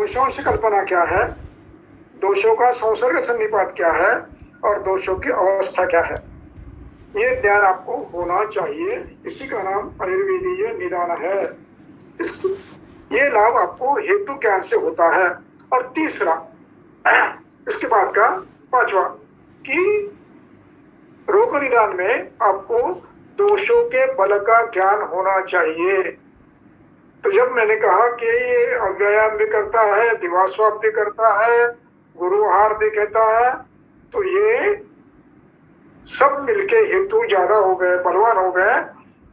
अंशांश कल्पना क्या है, दोषों का संसर्ग सन्निपात क्या है और दोषों की अवस्था क्या है, ये ज्ञान आपको होना चाहिए। इसी का नाम आयुर्वेदीय निदान है। ये लाभ आपको हेतु ज्ञान से होता है। और तीसरा, इसके बाद का पांचवा, कि रोग निदान में आपको दोषों के बल का ज्ञान होना चाहिए। तो जब मैंने कहा कि ये अव्यायाम भी करता है, दिवास्वाप भी करता है, गुरुहार भी कहता है, तो ये सब मिलके हेतु ज्यादा हो गए, बलवान हो गए,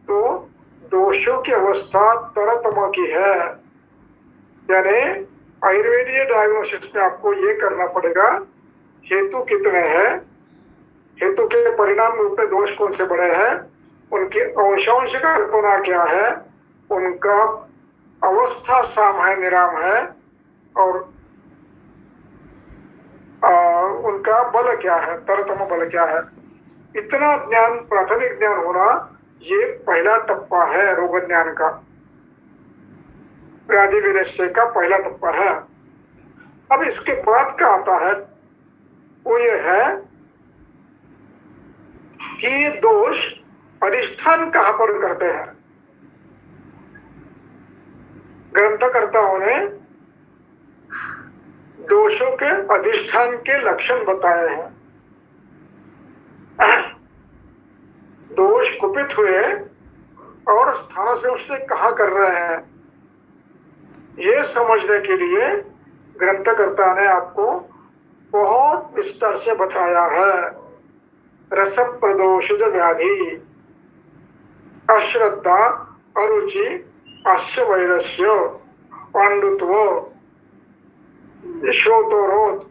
तो दोषों की अवस्था तरतम की है। यानी आयुर्वेदीय डायग्नोसिस में आपको ये करना पड़ेगा, हेतु कितने हैं, हेतु के परिणाम रूप में दोष कौन से बड़े हैं, उनकी अंशांश का कल्पना क्या है, उनका अवस्था साम है निराम है, और उनका बल क्या है, तरतम बल क्या है। इतना ज्ञान, प्राथमिक ज्ञान होना, ये पहला टप्पा है रोग ज्ञान का, व्याधि विनिश्चय का पहला टप्पा है। अब इसके बाद का आता है, वो ये है कि ये दोष अधिष्ठान कहां पर करते हैं। ग्रंथकर्ताओं ने दोषों के अधिष्ठान के लक्षण बताए हैं। दोष कुपित हुए और स्थान से उससे कहां कर रहे हैं, ये समझने के लिए ग्रंथकर्ता ने आपको बहुत विस्तार से बताया है। रस प्रदोषज व्याधि, अश्रद्धा, अरुचि, अश्य वैरस्य, पांडुत्व, श्रोतोरोध,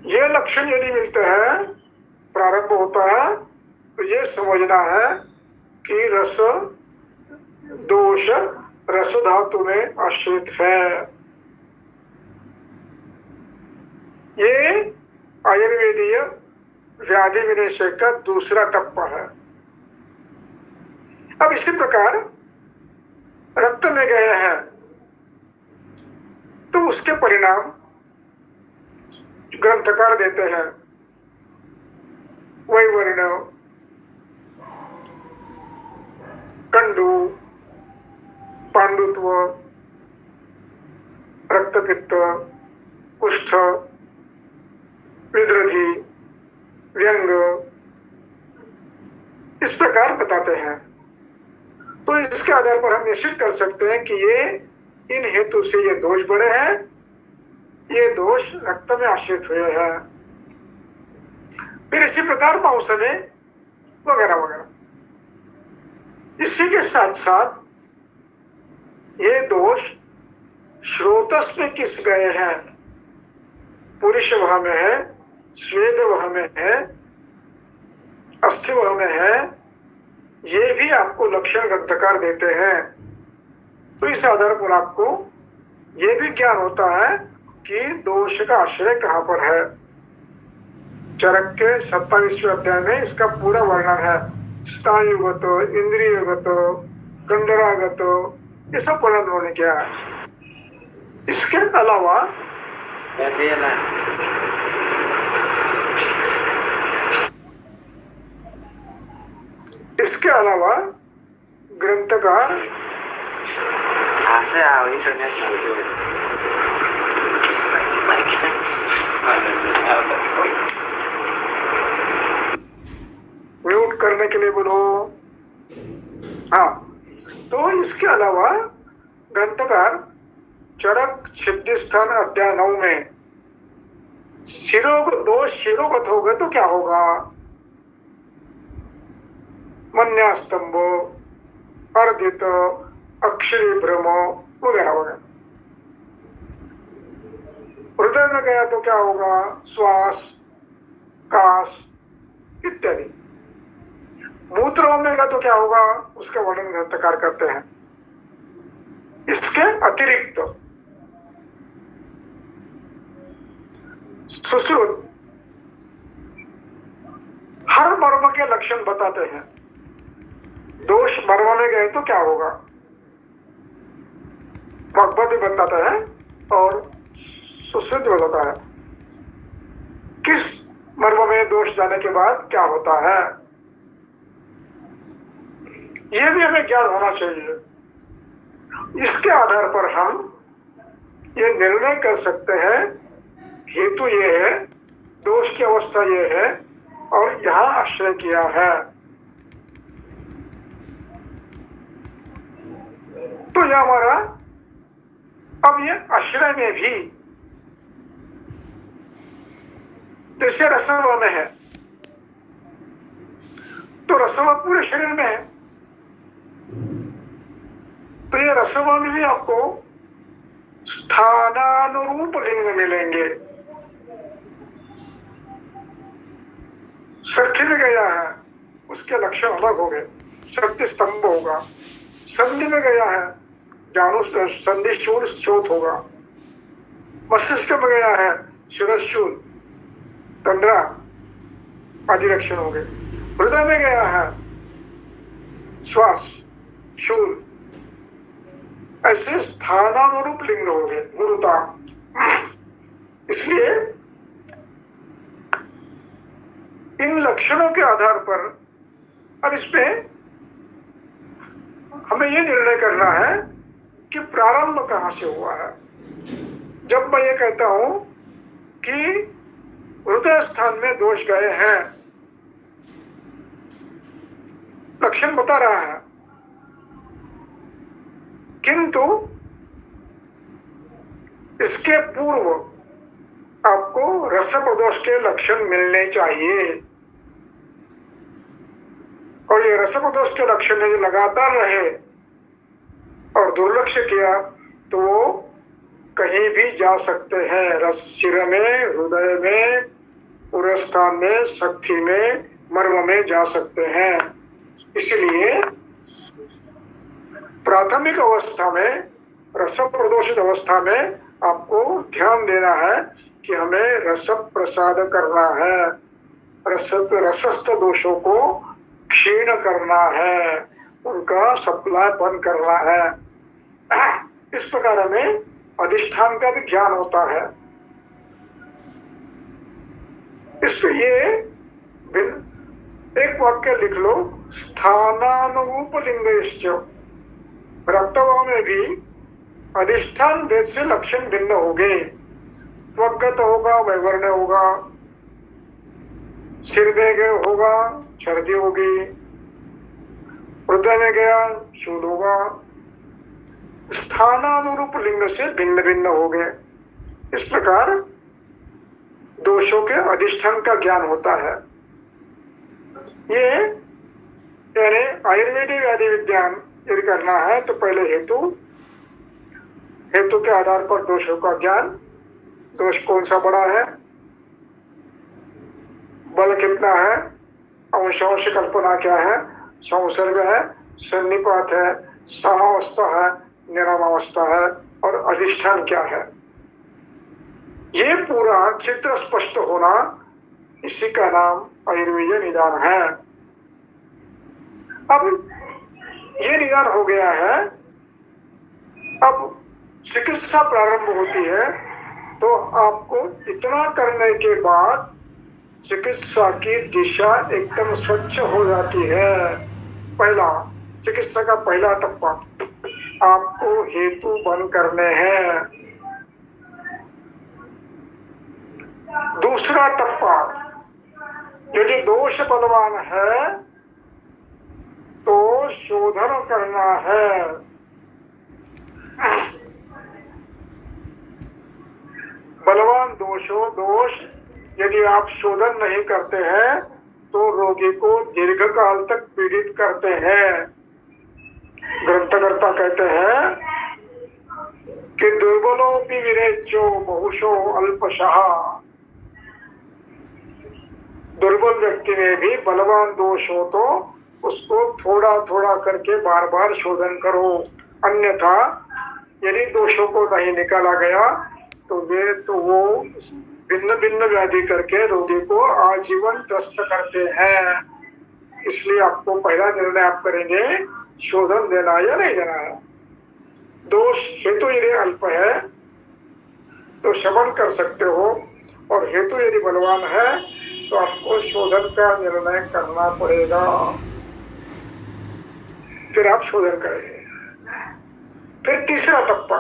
ये लक्षण यदि मिलते हैं, प्रारंभ होता है, तो ये समझना है कि रस दोष रस धातु में आश्रित है। ये आयुर्वेदीय व्याधि विनिश्चय का दूसरा टप्पा है। अब इसी प्रकार रक्त में गए हैं, तो उसके परिणाम ग्रंथकार देते हैं। वैवर्ण, कंडू, पांडुत्व, रक्तपित्त, कुष्ठ, विद्रधि, व्यंग, इस प्रकार बताते हैं। तो इसके आधार पर हम निश्चित कर सकते हैं कि ये इन हेतु से ये दोष बड़े हैं, ये दोष रक्त में आश्रित हुए हैं। फिर इसी प्रकार मौसमे वगैरह वगैरह। इसी के साथ साथ ये दोष श्रोतस में किस गए हैं, पुरुष वह में है, स्वेद वह में है, अस्थि वह में है, ये भी आपको लक्षण ग्रंथकार देते हैं। तो इस आधार पर आपको ये भी ज्ञान होता है कि दोष का आश्रय कहां पर है। चरक के 27वें अध्याय में इसका पूरा वर्णन है। स्नायुगत, इंद्रियगत, कंडरागत, ये सब वर्णन उन्होंने किया है। इसके अलावा ग्रंथकार म्यूट करने के लिए बोलो। हाँ, तो इसके अलावा ग्रंथकार चरक सिद्धिस्थान अध्याय 9 में दोष शिरोगत हो गए तो क्या होगा, मन्यास्तंभ, अर्धित, अक्षरी भ्रम वगैरह वगैरह। हृदय में गया तो क्या होगा, श्वास, काश इत्यादि। मूत्र में गया तो क्या होगा, उसका वर्णन ग्रंथकार करते हैं। इसके अतिरिक्त सुश्रुत हर मर्म के लक्षण बताते हैं। दोष मर्म में गए तो क्या होगा, मकबर भी बताता है और सुश्रुत भी बताता है किस मर्म में दोष जाने के बाद क्या होता है। यह भी हमें ज्ञान होना चाहिए। इसके आधार पर हम ये निर्णय कर सकते हैं हेतु ये है, दोष की अवस्था ये है और यहां आश्रय किया है। तो यह हमारा अब ये आश्रय में भी जैसे रसवा में है तो रसवा पूरे शरीर में है, तो ये रसवा में भी आपको स्थानानुरूप लिंग मिलेंगे। शक्ति में गया है उसके लक्षण अलग हो गए, शक्ति स्तंभ होगा। संधि में गया है जानु संधि शूल स्रोत होगा। मस्तिष्क में गया है शिरशूल तंद्रा आदि लक्षण हो गए। हृदय में गया है श्वास शूल। ऐसे स्थानानुरूप लिंग हो गए गुरुता। इसलिए इन लक्षणों के आधार पर अब इसमें हमें यह निर्णय करना है कि प्रारंभ कहां से हुआ है। जब मैं ये कहता हूं कि हृदय स्थान में दोष गए हैं, लक्षण बता रहा है, किंतु इसके पूर्व आपको रसप्रदोष के लक्षण मिलने चाहिए। और ये रसप्रदोष के लक्षण यदि लगातार रहे और दुर्लक्ष्य किया तो वो कहीं भी जा सकते हैं। रस सिर में, हृदय में, उरस्थान में, शक्ति में, मर्म में जा सकते हैं। इसलिए प्राथमिक अवस्था में, रस प्रदोषित अवस्था में आपको ध्यान देना है कि हमें रस प्रसाद करना है, रसस्थ दोषों को क्षीण करना है, उनका सप्लाई बंद करना है। इस प्रकार हमें अधिष्ठान का भी ज्ञान होता है। इस पे ये एक वाक्य लिख लो, स्थानानुरूप लिंगेश्च। रक्तवाह में भी अधिष्ठान भेद से लक्षण भिन्न हो गए। त्वगत होगा, वैवर्ण्य होगा, सिर में गए होगा, छर्दी होगी, हृदय में गया शूल होगा। स्थानानुरूप लिंग से भिन्न भिन्न हो गए। इस प्रकार दोषों के अधिष्ठान का ज्ञान होता है। ये यानी आयुर्वेदिक व्याधि विज्ञान यदि करना है तो पहले हेतु के आधार पर दोषों का ज्ञान, दोष कौन सा बड़ा है, बल कितना है, अंशांश कल्पना क्या है, संसर्ग है, सन्निपात है, समावस्था है, निरामावस्था है और अधिष्ठान क्या है, ये पूरा चित्र स्पष्ट होना, इसी का नाम आयुर्वेद निदान है। अब ये निदान हो गया है, अब चिकित्सा प्रारंभ होती है। तो आपको इतना करने के बाद चिकित्सा की दिशा एकदम स्वच्छ हो जाती है। पहला चिकित्सा का पहला टप्पा आपको हेतु बंद करने हैं। दूसरा टप्पा, यदि दोष बलवान है तो शोधन करना है। बलवान दोष यदि आप शोधन नहीं करते हैं तो रोगी को दीर्घ काल तक पीड़ित करते हैं। ग्रंथकर्ता कहते हैं कि दुर्बलोपि विरेच्यो बहुशो अल्पशः। दुर्बल व्यक्ति में भी बलवान दोष हो तो उसको थोड़ा थोड़ा करके बार बार शोधन करो, अन्यथा यदि दोषों को नहीं निकाला गया तो वो भिन्न भिन्न व्याधि करके रोगी को आजीवन त्रस्त करते हैं। इसलिए आपको पहला निर्णय आप करेंगे शोधन देना या नहीं देना है। हेतु यदि अल्प है तो शमन कर सकते हो, और हेतु यदि बलवान है तो आपको शोधन का निर्णय करना पड़ेगा, फिर आप शोधन करेंगे। फिर तीसरा टप्पा,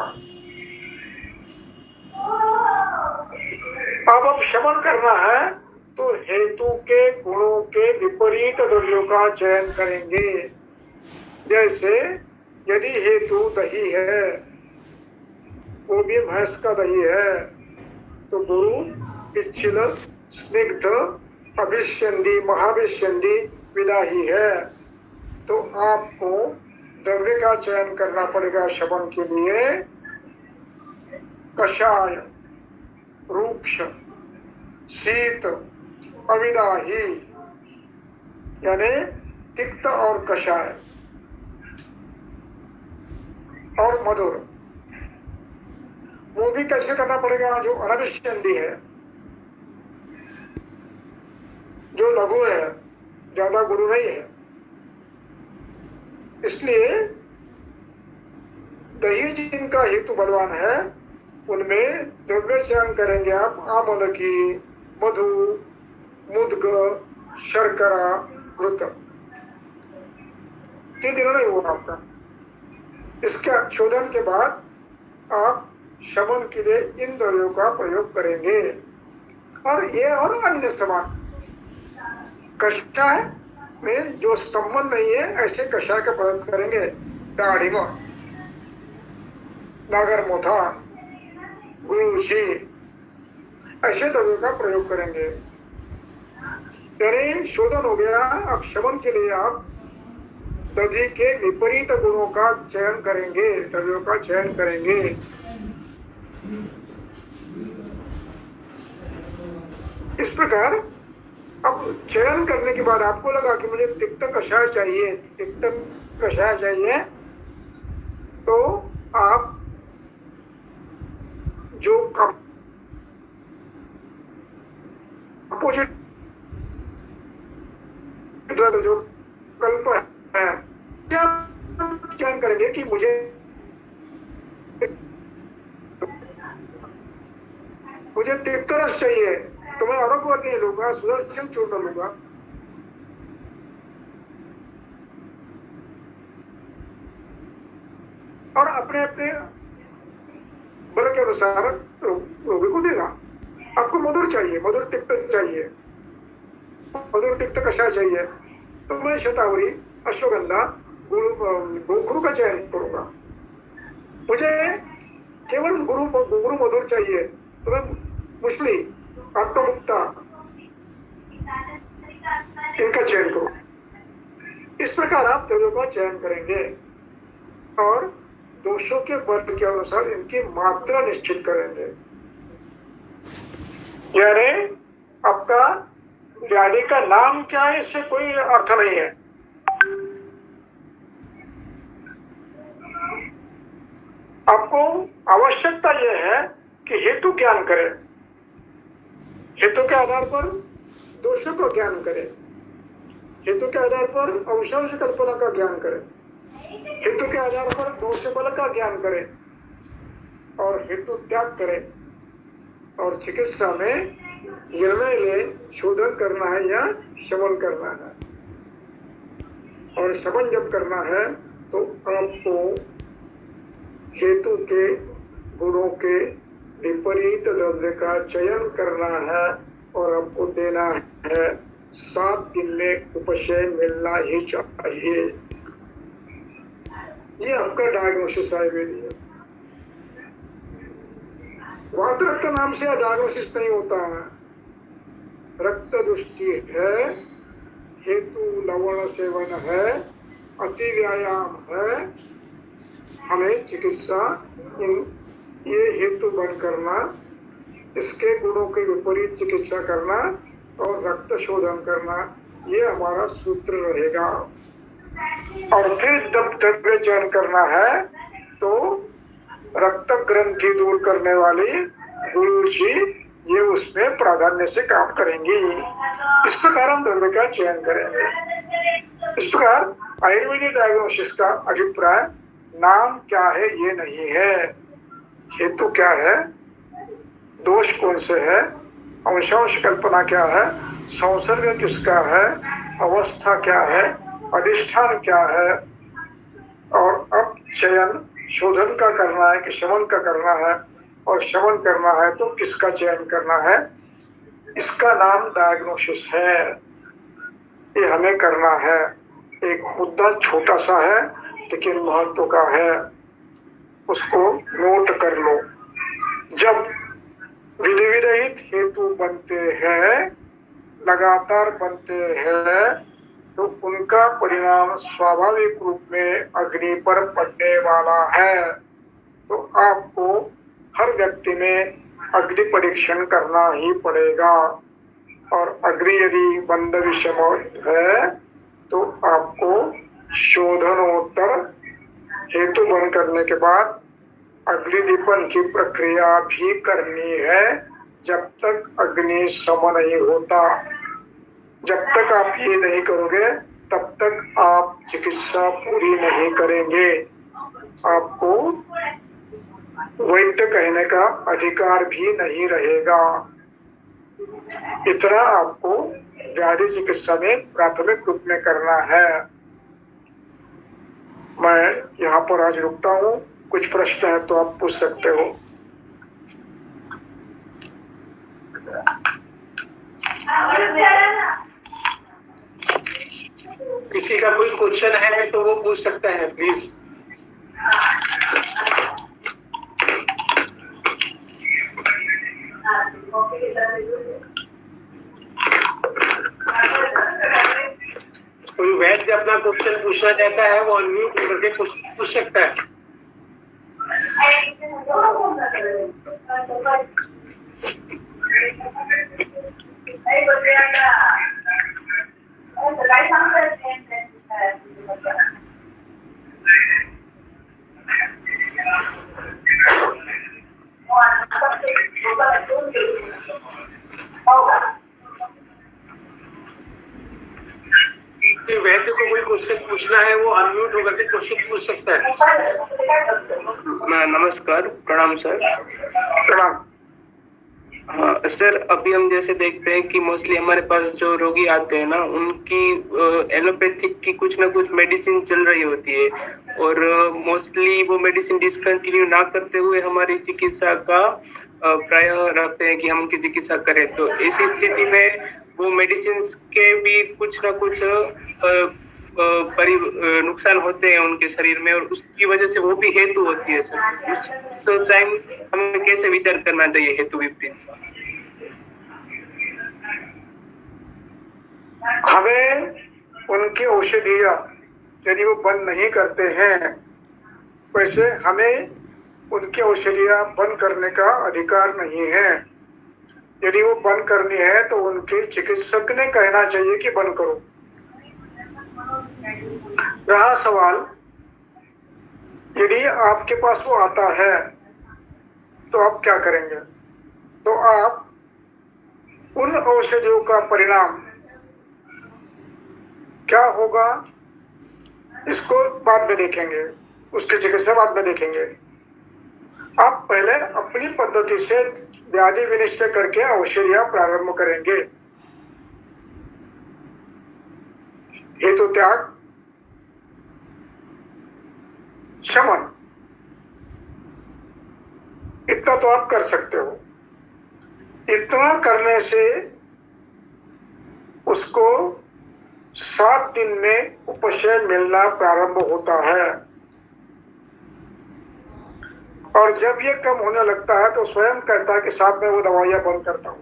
अब शमन करना है तो हेतु के गुणों के विपरीत द्रव्यों का चयन करेंगे। जैसे यदि हेतु दही है, वो भी भैंस का दही है, तो गुरु पिच्छिल स्निग्ध अभिष्यंदी महाभिष्यंदी विदाही है, तो आपको द्रव्य का चयन करना पड़ेगा शमन के लिए। कषाय, रूक्ष, शीत, अविदाही, यानी तिक्त और कषाय और मधुर, वो भी कैसे करना पड़ेगा? जो अनभिष्यंदी है, जो लघु है, ज्यादा गुरु नहीं है, इसलिए दही जिनका हेतु बलवान है उनमें द्रव्य चयन करेंगे आप आमलकी, मधु, मुद्ग, शर्करा, घृत। 3 दिन नहीं हुआ आपका। इसका शोधन के बाद आप शमन के लिए इन द्रव्यों का प्रयोग करेंगे। और ये और अन्य समान कषाय में जो संबंध नहीं है ऐसे कषाय का प्रयोग करेंगे। दाढ़िमा, नागरमोथा, गुरुशी, ऐसे द्रव्यों का प्रयोग करेंगे। यानी शोधन हो गया। अब शमन के लिए आप दधि के विपरीत गुणों का चयन करेंगे, द्रव्यों का चयन करेंगे। इस प्रकार अब चयन करने के बाद आपको लगा कि मुझे तिक्त कषाय चाहिए, तिक्त कषाय चाहिए, तो आप जो अपोजिट जो कल्प है चयन करेंगे कि मुझे तिक्त रस चाहिए, तो मैं अरबवर्ती लूंगा, सुदर्शन चूर्ण लूंगा। और अपने अपने बल के अनुसार रोगी को देगा। आपको मधुर चाहिए, मधुर तिक्त चाहिए, मधुर तिक्त कषाय चाहिए, तो मैं शतावरी, अश्वगंधा, गुरु का चयन करूंगा। मुझे केवल गुरु मधुर चाहिए, तो मैं मुसली, आत्मगुप्ता, इनका चयन करो। इस प्रकार आप द्रव्यों का चयन करेंगे और दोषों के वर्ग के अनुसार इनकी मात्रा निश्चित करेंगे। यानी आपका व्याधि का नाम क्या है इससे कोई अर्थ नहीं है। आपको आवश्यकता यह है कि हेतु ज्ञान करें, हेतु के आधार पर दोषों का ज्ञान करें, हेतु के आधार पर अंशांश कल्पना का ज्ञान करें, हेतु के आधार पर दोष बल का ज्ञान करें और हेतु त्याग करें, और चिकित्सा में निर्णय ले शोधन करना है या शमन करना है। और शमन जब करना है तो आपको हेतु के गुणों के विपरीत द्रव्य का चयन करना है और आपको देना है। 7 दिन में उपशय मिलना ही चाहिए। ये आपका डायग्नोसिस आयुर्वेद है। वात रक्त नाम से डायग्नोसिस नहीं होता है। रक्त दुष्टि है, हेतु लवण सेवन है, अति व्यायाम है, हमें चिकित्सा ये हेतु बंद करना, इसके गुणों के विपरीत चिकित्सा करना और रक्त शोधन करना, ये हमारा सूत्र रहेगा। और फिर जब द्रव्य चयन करना है तो रक्त ग्रंथि दूर करने वाली गुरु जी ये उसमें प्राधान्य से काम करेंगी। इस प्रकार हम द्रव्य का चयन करेंगे। इस प्रकार आयुर्वेदिक डायग्नोसिस का अभिप्राय नाम क्या है ये नहीं है, हेतु क्या है, दोष कौन से है, अंशांश कल्पना क्या है, संसर्ग किसका है, अवस्था क्या है, अधिष्ठान क्या है, और अब चयन शोधन का करना है कि शमन का करना है, और शमन करना है तो किसका चयन करना है, इसका नाम डायग्नोसिस है। ये हमें करना है। एक मुद्दा छोटा सा है लेकिन महत्व का है, उसको नोट कर लो। जब विधि विरहित हेतु बनते हैं, लगातार बनते हैं, तो उनका परिणाम स्वाभाविक रूप में अग्नि पर पड़ने वाला है। तो आपको हर व्यक्ति में अग्नि परीक्षण करना ही पड़ेगा, और अग्नि यदि बंध विषम है तो आपको शोधनोत्तर हेतु बंद करने के बाद अग्निदीपन की प्रक्रिया भी करनी है। जब तक अग्नि सम नहीं होता, जब तक आप ये नहीं करोगे तब तक आप चिकित्सा पूरी नहीं करेंगे। आपको वैद्य कहने का अधिकार भी नहीं रहेगा। इतना आपको व्याधि चिकित्सा में प्राथमिक रूप में करना है। मैं यहाँ पर आज रुकता हूँ, कुछ प्रश्न है तो आप पूछ सकते हो। किसी का कोई क्वेश्चन है तो वो पूछ सकता है, प्लीज। कोई वैद्य अपना क्वेश्चन पूछना चाहता है वो अनम्यूट करके पूछ सकता है। वैद्य को कोई क्वेश्चन पूछना है वो अनम्यूट होकर के क्वेश्चन पूछ सकता है। नमस्कार, प्रणाम सर। प्रणाम। हाँ सर, अभी हम जैसे देखते हैं कि मोस्टली हमारे पास जो रोगी आते हैं ना, उनकी एलोपैथिक की कुछ ना कुछ मेडिसिन चल रही होती है, और मोस्टली वो मेडिसिन डिसकंटिन्यू ना करते हुए हमारी चिकित्सा का प्राय रखते हैं कि हम उनकी चिकित्सा करें। तो ऐसी स्थिति में वो मेडिसिन के भी कुछ ना कुछ नुकसान होते हैं उनके शरीर में, और उसकी वजह से वो भी हेतु होती है सर। उस टाइम हमें कैसे विचार करना चाहिए हेतु विपरीत? हमें उनकी औषधियाँ यदि वो बंद नहीं करते हैं, वैसे हमें उनकी औषधियाँ बंद करने का अधिकार नहीं है। यदि वो बंद करनी है तो उनके चिकित्सक ने कहना चाहिए कि बंद करो। रहा सवाल, यदि आपके पास वो आता है तो आप क्या करेंगे? तो आप उन औषधियों का परिणाम क्या होगा इसको बाद में देखेंगे, उसकी चिकित्सा बाद में देखेंगे। आप पहले अपनी पद्धति से व्याधि विनिश्चय करके औषधियां प्रारंभ करेंगे। हेतु त्याग, शमन, इतना तो आप कर सकते हो। इतना करने से उसको 7 दिन में उपशय मिलना प्रारंभ होता है, और जब ये कम होने लगता है तो स्वयं कहता है कि साथ में वो दवाइयां बंद करता हूं,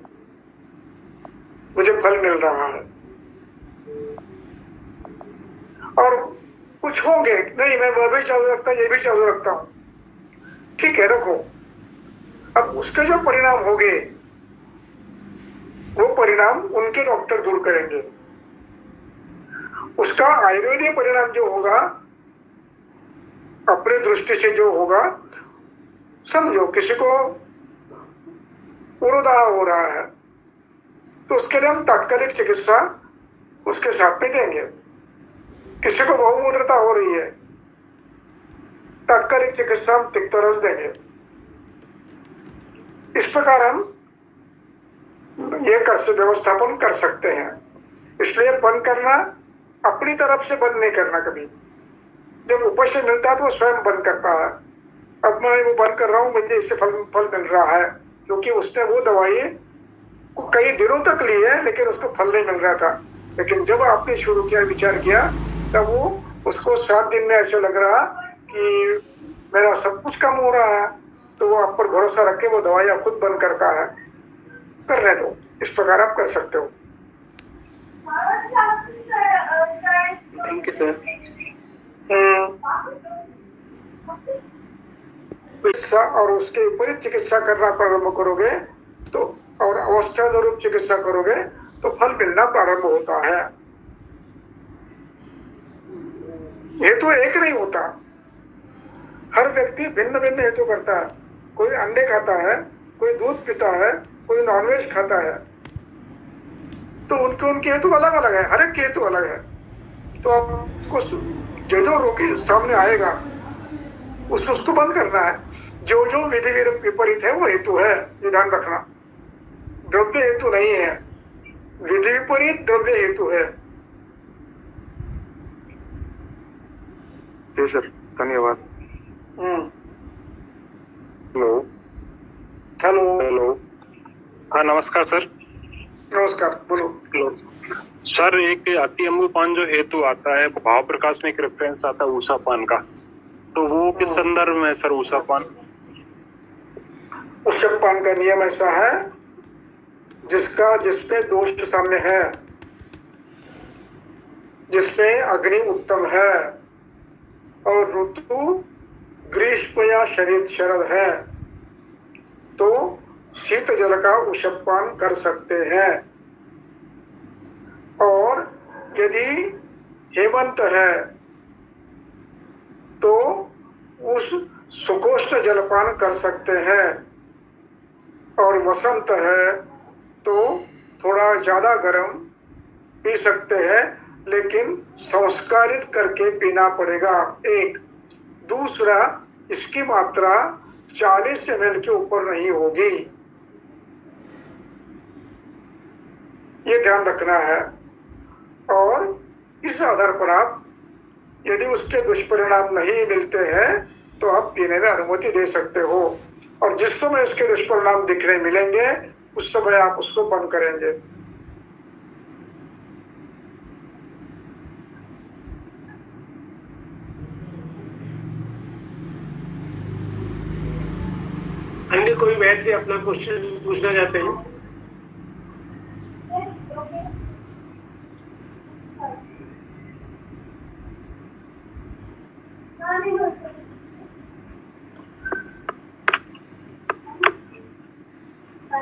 मुझे फल मिल रहा है। और कुछ होंगे नहीं, मैं वह भी चालू रखता, ये भी चालू रखता हूं, ठीक है रखो। अब उसके जो परिणाम होंगे वो परिणाम उनके डॉक्टर दूर करेंगे। उसका आयुर्वेदिक परिणाम जो होगा, अपने दृष्टि से जो होगा, समझो किसी को उरोदाह हो रहा है तो उसके लिए हम तात्कालिक चिकित्सा उसके साथ में देंगे। किसी को बहुमूत्रता हो रही है तात्कालिक चिकित्सा हम तिक्तरस देंगे। इस प्रकार हम ये व्यवस्थापन कर सकते हैं। इसलिए बंद करना अपनी तरफ से बंद नहीं करना कभी। जब ऊपर से मिलता है तो वो स्वयं बंद करता है। अब मैं वो बंद कर रहा हूँ, मुझे इससे फल मिल रहा है, क्योंकि उसने वो दवाई को कई दिनों तक ली है लेकिन उसको फल नहीं मिल रहा था। लेकिन जब आपने शुरू किया, विचार किया, तब वो उसको 7 दिन में ऐसे लग रहा कि मेरा सब कुछ कम हो रहा है, तो वो आप पर भरोसा रख के वो दवाई आप खुद बंद करता है। करने दो। इस प्रकार आप कर सकते हो। Thank you sir. चिकित्सा और उसके विपरीत चिकित्सा करना प्रारंभ करोगे तो, और अवस्थानुरूप चिकित्सा करोगे तो फल मिलना प्रारंभ होता है। हेतु एक नहीं होता, हर व्यक्ति भिन्न भिन्न हेतु करता है। कोई अंडे खाता है, कोई दूध पीता है, कोई नॉनवेज खाता है, तो उनके हेतु अलग अलग है, हर एक के हेतु अलग है। तो आपको जो रोगी सामने आएगा उसको बंद करना है। जो विधि विपरीत है वो हेतु है, ये ध्यान रखना। द्रव्य हेतु नहीं है, विधि विपरीत द्रव्य हेतु है। जी सर, धन्यवाद। Hello hello. हेलो, हाँ नमस्कार सर। नमस्कार, बोलो। हेलो सर, एक अति अम्बुपान जो हेतु आता है, भाव प्रकाश में एक रेफरेंस आता है ऊषापान का, तो वो किस संदर्भ में है सर ऊषापान? ऊषापान का नियम ऐसा है, जिसपे दोष साम्य है, जिसमें अग्नि उत्तम है और ऋतु ग्रीष्म या शरद है, तो शीत जल का ऊषापान कर सकते हैं। और यदि हेमंत है तो उस सुकोष्ण जलपान कर सकते हैं। और वसंत है तो थोड़ा ज्यादा गर्म पी सकते हैं, लेकिन संस्कारित करके पीना पड़ेगा। एक दूसरा, इसकी मात्रा 40 ml के ऊपर नहीं होगी, ये ध्यान रखना है। और इस आधार पर आप, यदि उसके दुष्परिणाम नहीं मिलते हैं तो आप पीने में अनुमति दे सकते हो। और जिस समय इसके दुष्परिणाम दिखने मिलेंगे उस समय आप उसको बंद करेंगे। अन्य कोई वैद्य अपना क्वेश्चन पूछना चाहते हैं?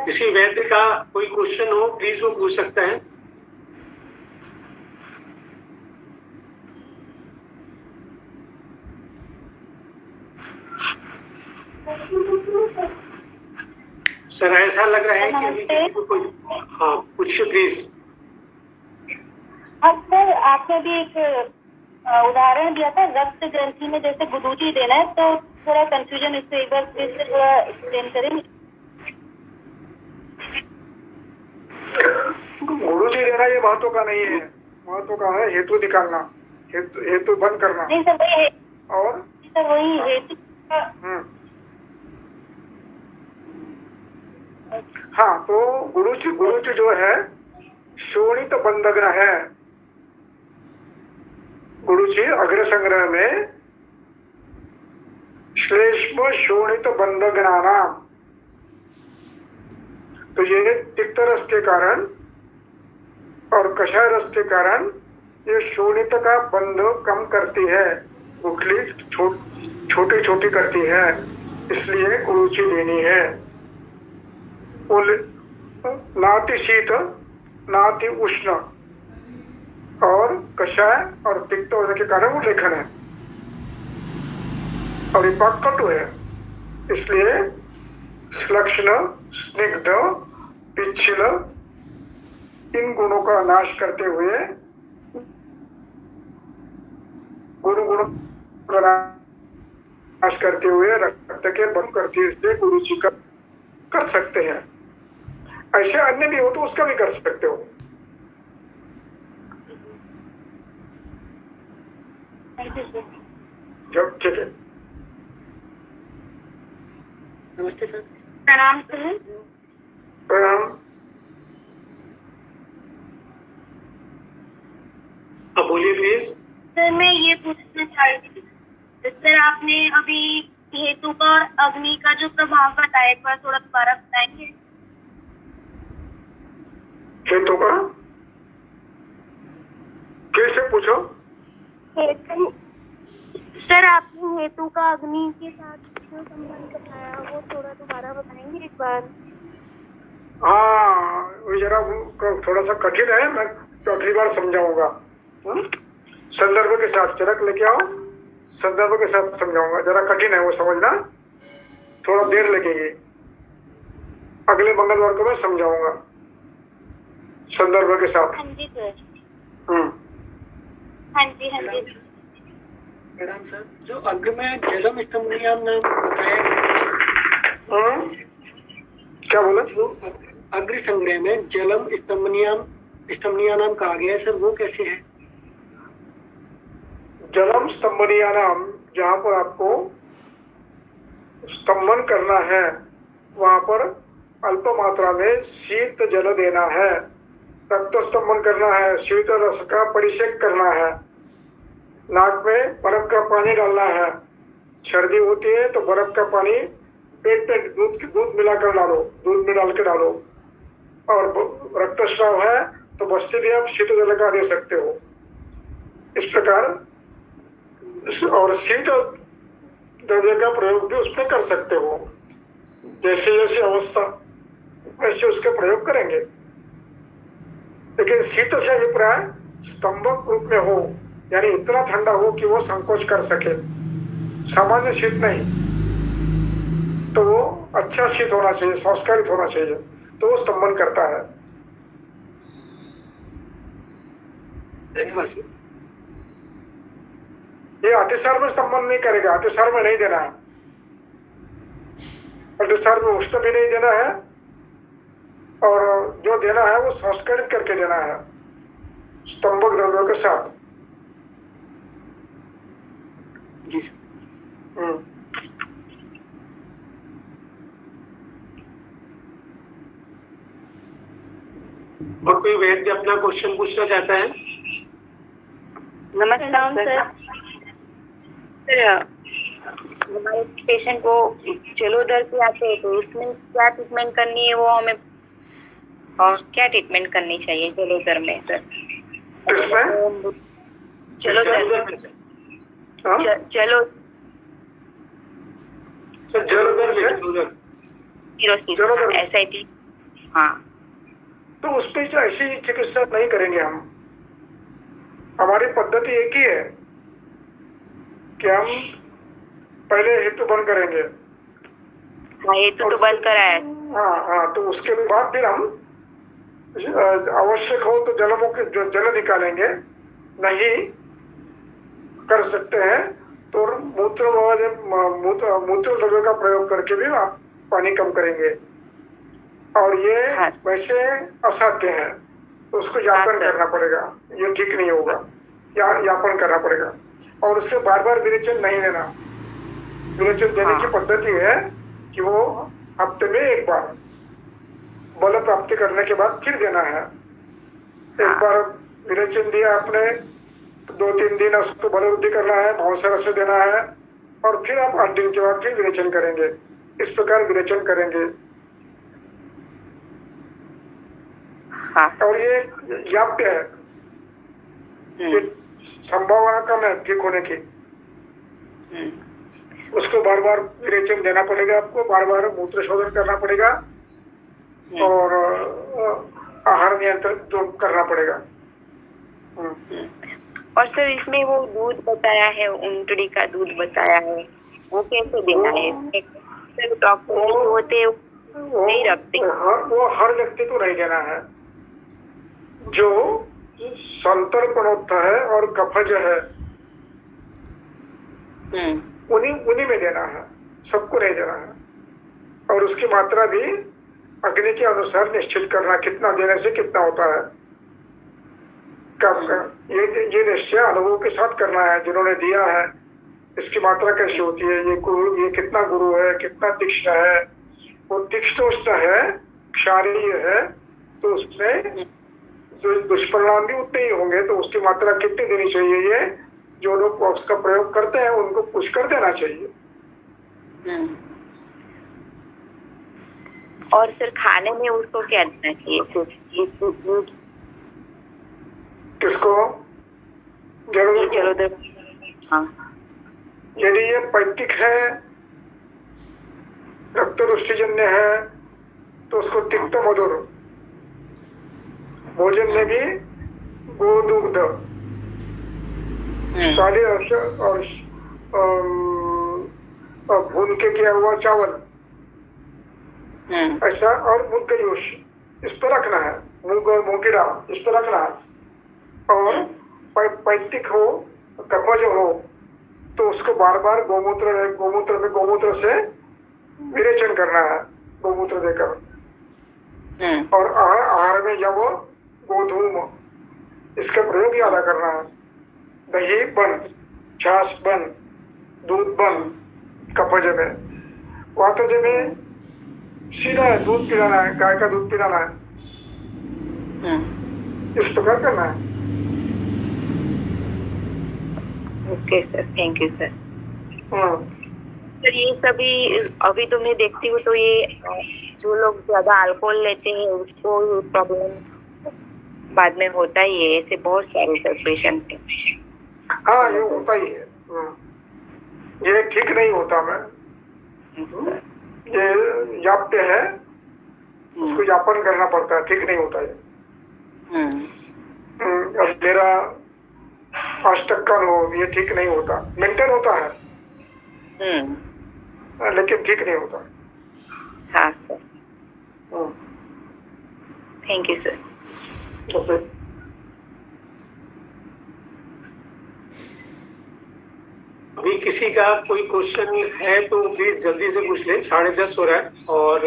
किसी वैद्य का कोई क्वेश्चन हो, प्लीज वो पूछ सकता है। सर ऐसा लग रहा है कि अभी किसी को कोई, हाँ पूछिए प्लीज। हाँ सर, आपने भी एक उदाहरण दिया था रक्त ग्रंथि में जैसे गुडूची देना है, तो थोड़ा कंफ्यूजन, इससे एक बार फिर से थोड़ा एक्सप्लेन करेंगे। गुडूची देना ये महत्व का नहीं है, महत्व का है हेतु निकालना, हेतु बंद करना। नहीं सर, वही है। और सर वही हेतु। हाँ, तो गुडूची जो है शोणित बंधग्न है। गुडूची अग्र संग्रह में श्लेष्म शोणित बंधग्ना, तो ये तिक्त रस के कारण और कषाय रस के कारण ये शोणित का बंध कम करती है, गुठली छोटी छोटी करती है, इसलिए गुडूची देनी है। नाति शीत नाति उष्ण और कषाय और तिक्त होने के कारण वो लेखन है, और ये पाक कटु है, इसलिए श्लक्ष्ण स्निग्ध पिच्छिल इन गुणों का नाश करते हुए गुण का नाश करते हुए रक्त के बंद करते हुए गुरुजी का कर सकते हैं। ऐसे अन्य भी हो तो उसका भी कर सकते हो। Thank you sir. जब ठीक है। नमस्ते सर। प्रणाम सर। प्रणाम। अब बोलिए प्लीज। सर मैं ये पूछना चाह रही थी, सर आपने अभी हेतु का और अग्नि का जो प्रभाव बताया, एक बार थोड़ा दोबारा बताएंगे? हेतु का कैसे पूछो? हेतु सर आपने हेतु का अग्नि के साथ जो संबंध बताया वो थोड़ा दोबारा बताएंगे एक बार? हाँ, वो जरा थोड़ा सा कठिन है, मैं तो अगली बार समझाऊंगा। संदर्भ के साथ चरक लेके आओ, संदर्भ के साथ समझाऊंगा। जरा कठिन है वो समझना, थोड़ा देर लगेगी। अगले मंगलवार को मैं समझाऊंगा संदर्भ के साथ। हाँ जी सर। हम्म। हाँ जी हाँ जी। मैडम सर, जो अग्र में जलम स्तंभनियाम नाम बताया क्या बोला? जो अग्र संग्रह में जलम स्तंभनिया नाम कहा गया है सर, वो कैसे है? जलम स्तंभनिया नाम, जहां पर आपको स्तंभन करना है वहां पर अल्प मात्रा में शीत जल देना है। रक्त स्तंभन करना है, शीत रस का परिषेक करना है, नाक में बर्फ का पानी डालना है। सर्दी होती है तो बर्फ का पानी पेट पे दूध मिलाकर डालो, दूध में डाल के डालो। और रक्तस्राव है तो बस्ती भी आप शीत जल का दे सकते हो। इस प्रकार और शीत द्रव्य का प्रयोग भी उसमें कर सकते हो। जैसे जैसे अवस्था वैसे उसका प्रयोग करेंगे, लेकिन शीत से अभिप्राय स्तंभक रूप में हो, यानी इतना ठंडा हो कि वो संकोच कर सके, सामान्य शीत नहीं। तो वो अच्छा शीत होना चाहिए, संस्कारित होना चाहिए, तो वो स्तंभन करता है। धन्यवाद सर। ये अतिसार में स्तंभन नहीं करेगा, अतिसार में नहीं देना है। अतिसार में उष्ण भी नहीं देना है, और जो देना है वो संस्कारित करके देना है स्तंभक द्रव्यों के साथ। जी सर। और कोई वैद्य अपना क्वेश्चन पूछना चाहता है? नमस्कार सर। सर हमारे पेशेंट को जलोदर के आते हैं, तो इसमें क्या ट्रीटमेंट करनी है, वो हमें और क्या ट्रीटमेंट करनी चाहिए जलोदर में सर? किसमें? जलोदर हाँ? जलो जलोदर सीरोसिस जलोदर। SIT। हाँ, तो उस पर तो ऐसी चिकित्सा नहीं करेंगे हम। हमारी पद्धति एक ही है कि हम पहले हेतु बंद करेंगे। हाँ हेतु तो बंद करा है। हाँ हाँ, तो उसके बाद फिर हम आवश्यक हो तो जलमों के जो जल निकालेंगे, नहीं कर सकते हैं तो मूत्र द्रव्य का प्रयोग करके भी आप पानी कम करेंगे। और ये हाँ। वैसे असाध्य है, तो उसको यापन हाँ, करना पड़ेगा, ये ठीक नहीं होगा, यापन करना पड़ेगा। और उससे बार बार विरेचन नहीं देना। विरेचन देने हाँ। की पद्धति है कि वो हफ्ते में एक बार बल प्राप्ति करने के बाद फिर देना है। एक बार विरेचन दिया आपने, 2-3 दिन उसको बल वृद्धि करना है, भावसर से देना है, और फिर आप 8 दिन के बाद फिर विरेचन करेंगे। इस प्रकार विरेचन करेंगे। हाँ। और ये याप्य है, ये संभावना कम है ठीक होने की। उसको बार बार विरेचन देना पड़ेगा, आपको बार बार मूत्र शोधन करना पड़ेगा, और आहार नियंत्रण तो करना पड़ेगा। और सर इसमें वो दूध बताया है, ऊंटड़ी का दूध बताया है, वो कैसे देना है? डॉक्टर जो होते नहीं रखते। वो हर व्यक्ति को नहीं देना है। जो संतर्पणोत्थ है और कफज है, उन्हीं उन्हीं में देना है, सबको नहीं देना है। और उसकी मात्रा भी अग्नि के अनुसार निश्चित करना, कितना देने से कितना होता है। ये निश्चय अनुभव के साथ करना है। जिन्होंने दिया है इसकी मात्रा कैसी होती है, ये कितना गुरु है, कितना तीक्ष्ण है। वो तीक्ष्ण उष्ण है, क्षारीय है, तो उसमें दुष्परिणाम भी उतने ही होंगे। तो उसकी मात्रा कितनी देनी चाहिए, ये जो लोग उसका प्रयोग करते हैं उनको पुश कर देना चाहिए। और सर खाने में उसको क्या देना चाहिए? किसको? जलोदर। हाँ। यदि ये पैतिक है, रक्त रुष्टिजन्य है, तो उसको तिक्त मधुर भोजन में भी गोदुग्ध, साले और भून के किया हुआ चावल ऐसा, और मुद्गयोश इस पर रखना है। मूंग और मूंग की दाल इस पर रखना है। और पैतिक हो, कर्मज हो, तो उसको बार बार गोमूत्र से विरेचन करना है, गोमूत्र देकर। और आहार में जब गोधूम, इसका प्रयोग ज्यादा करना है। दही बन, छाछ बन, दूध बन, कपज में, वातज में सीधा है, दूध पिलाना है, गाय का दूध पिलाना है। इस प्रकार करना है। Okay sir, thank you sir. Sir ये सभी अभी तो मैं देखती हूँ, तो ये जो लोग ज्यादा अल्कोहल लेते हैं उसको प्रॉब्लम बाद में होता ही है। ऐसे बहुत सारे सर पेशेंट हैं। हाँ, ये होता ही है। ये ठीक नहीं होता। मैं ये याप्य है, उसको यापन करना पड़ता है, ठीक नहीं होता ये। अब मेरा आज तक का अनुभव, ये ठीक नहीं होता। मेंटेन होता है लेकिन ठीक नहीं होता। हाँ sir, thank you sir. Okay. अभी किसी का कोई क्वेश्चन है तो प्लीज जल्दी से पूछ ले, 10:30 हो रहा है। और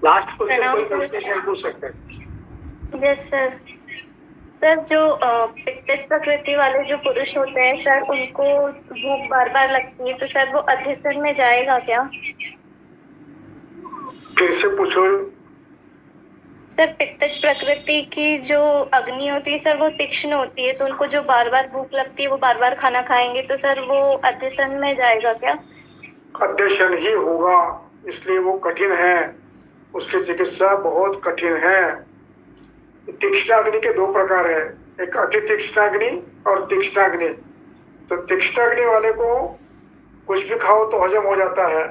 लास्ट क्वेश्चन कोई क्वेश्चन है पूछ सकते हैं। Yes sir. सर जो पित्त प्रकृति वाले जो पुरुष होते हैं सर, उनको भूख बार बार लगती है, तो सर वो अध्यसन में जाएगा क्या? फिर से पूछो। सर पित्तज प्रकृति की जो अग्नि होती है सर, वो तीक्ष्ण होती है, तो उनको जो बार बार भूख लगती है, वो बार बार खाना खाएंगे, तो सर वो अध्यसन में जाएगा क्या? अध्यसन ही होगा, इसलिए वो कठिन है। उसकी चिकित्सा बहुत कठिन है। तीक्ष्णाग्नि के दो प्रकार है, एक अति तीक्ष्णाग्नि और तीक्ष्णाग्नि। तो तीक्ष्णाग्नि वाले को कुछ भी खाओ तो हजम हो जाता है,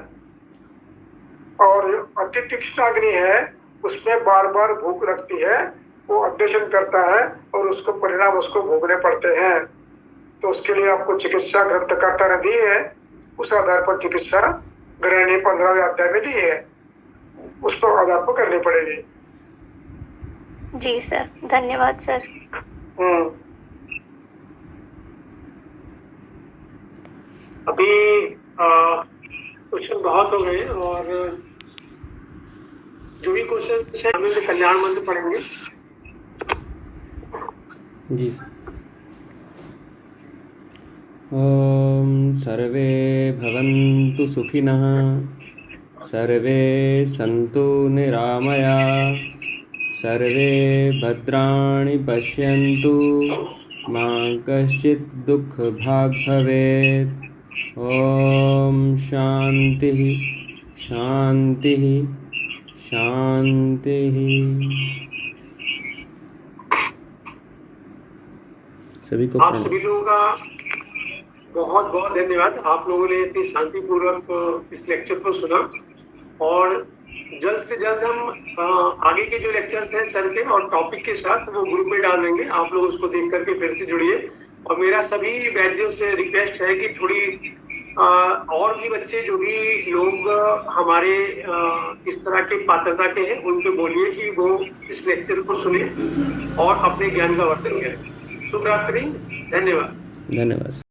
और अति तीक्ष्णाग्नि है उसमें बार बार भूख लगती है, वो अध्यसन करता है और उसको परिणाम उसको भोगने पड़ते हैं। तो उसके लिए आपको चिकित्सा ग्रंथकर्ता ने दी है, उस आधार पर चिकित्सा ग्रहणी 15वें अध्याय में दी है, उस पर आधार पर करनी पड़ेगी। जी सर, धन्यवाद सर। अभी क्वेश्चन बहुत हो गए, और जो भी क्वेश्चन है हमें कल्याण मंत्र पढ़ेंगे। जी। ओम सर्वे भवन्तु सुखिनः, सर्वे सन्तु निरामया, सर्वे भद्राणि पश्यन्तु, मा कश्चित् दुःखभाग् भवेत्। ओम शांतिः शांतिः शांतिः। सभी को आप सभी लोगों का बहुत बहुत धन्यवाद। आप लोगों ने इतनी शांतिपूर्वक इस लेक्चर को सुना, और जल्द से जल्द हम आगे के जो लेक्चर्स हैं सर के और टॉपिक के साथ वो ग्रुप में डाल देंगे। आप लोग उसको देख करके फिर से जुड़िए। और मेरा सभी वैद्यों से रिक्वेस्ट है कि थोड़ी और भी बच्चे जो भी लोग हमारे इस तरह के पात्रता के हैं उनको बोलिए कि वो इस लेक्चर को सुने और अपने ज्ञान का वर्धन करें। शुभ रात्रि, धन्यवाद। धन्यवाद।